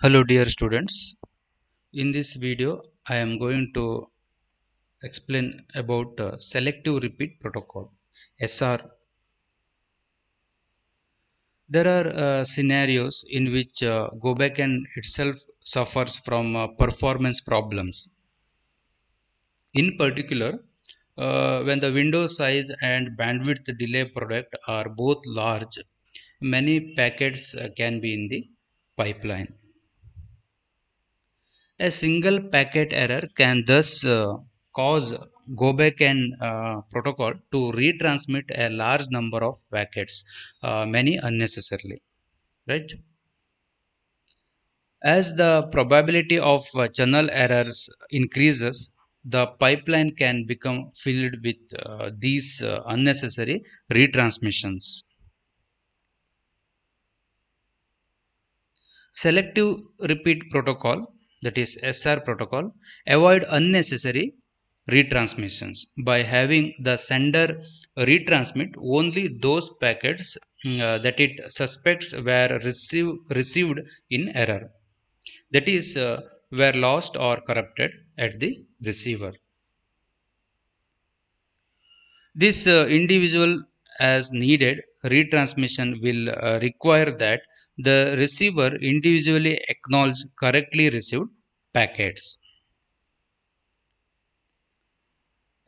Hello dear students, in this video I am going to explain about selective repeat protocol SR. There are scenarios in which go back and itself suffers from performance problems. In particular, when the window size and bandwidth delay product are both large, many packets can be in the pipeline. A single packet error can thus cause go back and protocol to retransmit a large number of packets, many unnecessarily, right? As the probability of channel errors increases, the pipeline can become filled with these unnecessary retransmissions. Selective repeat protocol, that is SR protocol, avoid unnecessary retransmissions by having the sender retransmit only those packets that it suspects were received in error, that is, were lost or corrupted at the receiver. This individual as needed retransmission will require that the receiver individually acknowledge correctly received packets.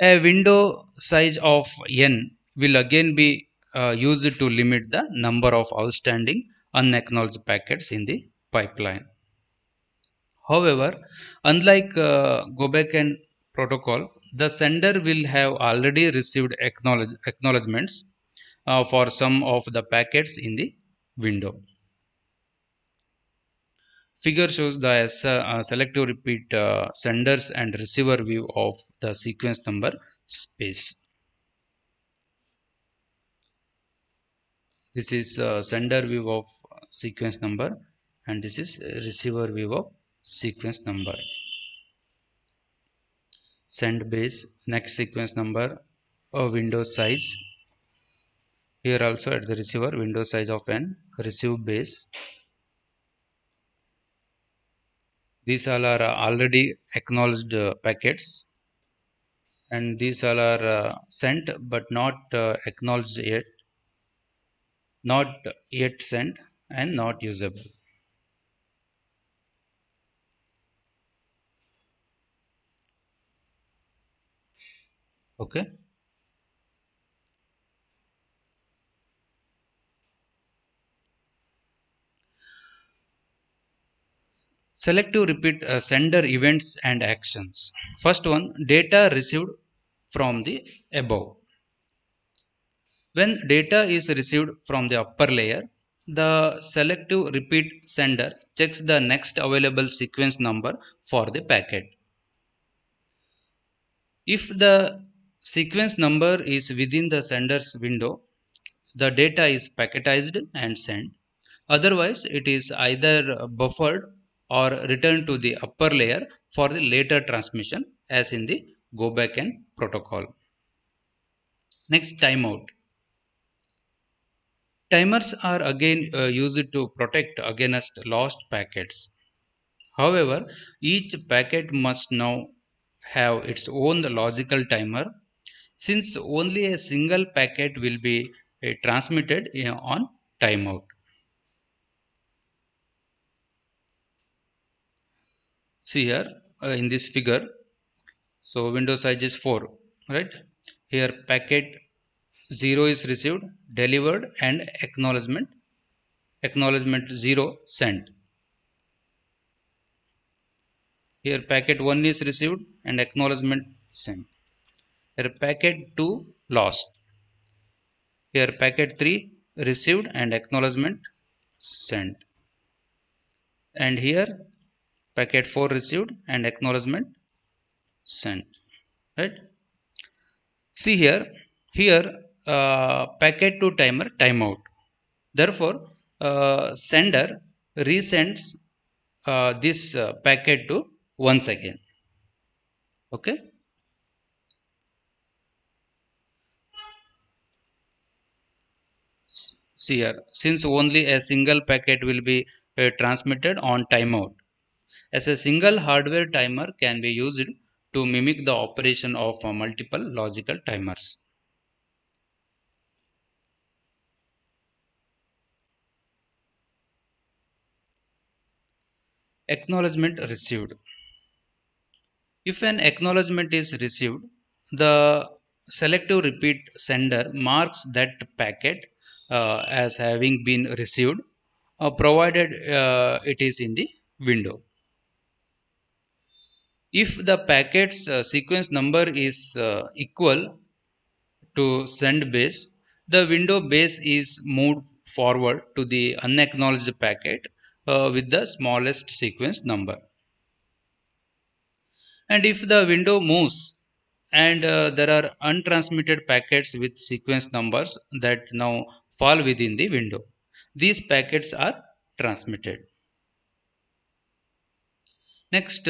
A window size of n will again be used to limit the number of outstanding unacknowledged packets in the pipeline. However, unlike go back and protocol, the sender will have already received acknowledgements for some of the packets in the window. Figure shows the selective repeat senders and receiver view of the sequence number space. This is sender view of sequence number and this is receiver view of sequence number. Send base, next sequence number, window size. Here also at the receiver, window size of n, receive base. These all are already acknowledged packets, and these all are sent but not acknowledged yet, not yet sent, and not usable. Okay. Selective repeat sender events and actions. First one, data received from the above. When data is received from the upper layer, the selective repeat sender checks the next available sequence number for the packet. If the sequence number is within the sender's window, the data is packetized and sent. Otherwise, it is either buffered or returned to the upper layer for the later transmission, as in the go back and protocol. Next, timeout. Timers are again used to protect against lost packets. However, each packet must now have its own logical timer, since only a single packet will be transmitted on timeout. See here in this figure, so window size is 4, right? Here packet 0 is received, delivered, and acknowledgement 0 sent. Here packet 1 is received and acknowledgement sent. Here packet 2 lost. Here packet 3 received and acknowledgement sent. And here packet 4 received and acknowledgement sent. Right? See here packet to timer timeout. Therefore, sender resends this packet to once again. Okay. see here, since only a single packet will be transmitted on timeout, as a single hardware timer can be used to mimic the operation of multiple logical timers. Acknowledgement received. If an acknowledgement is received, the selective repeat sender marks that packet as having been received, provided it is in the window. If the packet's sequence number is equal to send base, the window base is moved forward to the unacknowledged packet with the smallest sequence number. And if the window moves and there are untransmitted packets with sequence numbers that now fall within the window, these packets are transmitted. Next,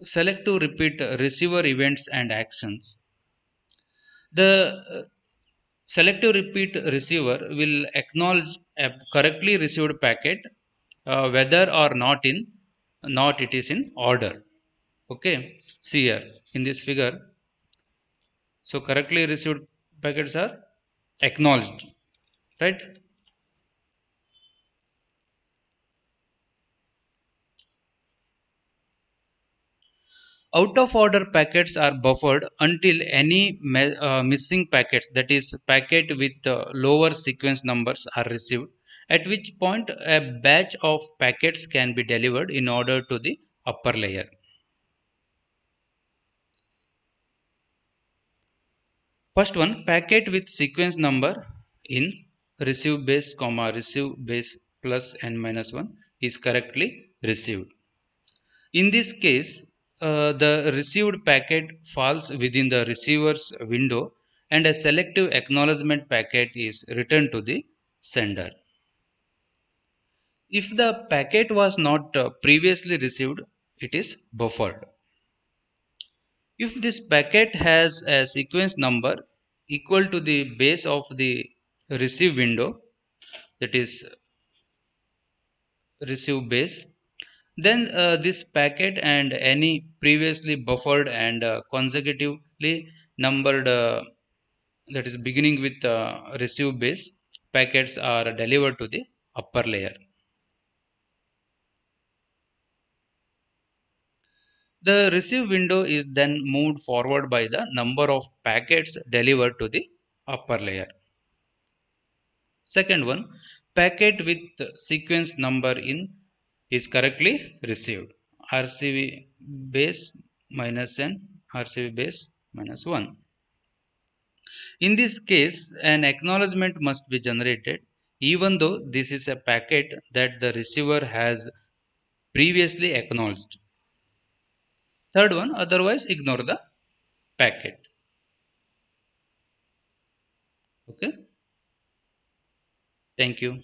select to repeat receiver events and actions. The selective repeat receiver will acknowledge a correctly received packet whether or not it is in order. Okay, see here in this figure. So correctly received packets are acknowledged, right? Out of order packets are buffered until any missing packets, that is packet with lower sequence numbers, are received, at which point a batch of packets can be delivered in order to the upper layer. First one, packet with sequence number in receive base comma receive base plus n minus 1 is correctly received. In this case, the received packet falls within the receiver's window and a selective acknowledgement packet is returned to the sender. If the packet was not previously received, it is buffered. If this packet has a sequence number equal to the base of the receive window, that is receive base, then this packet and any previously buffered and consecutively numbered, that is beginning with receive base, packets are delivered to the upper layer. The receive window is then moved forward by the number of packets delivered to the upper layer. Second one, packet with sequence number in is correctly received. RCV base minus n, RCV base minus 1. In this case, an acknowledgement must be generated even though this is a packet that the receiver has previously acknowledged. Third one, otherwise ignore the packet. Okay, thank you.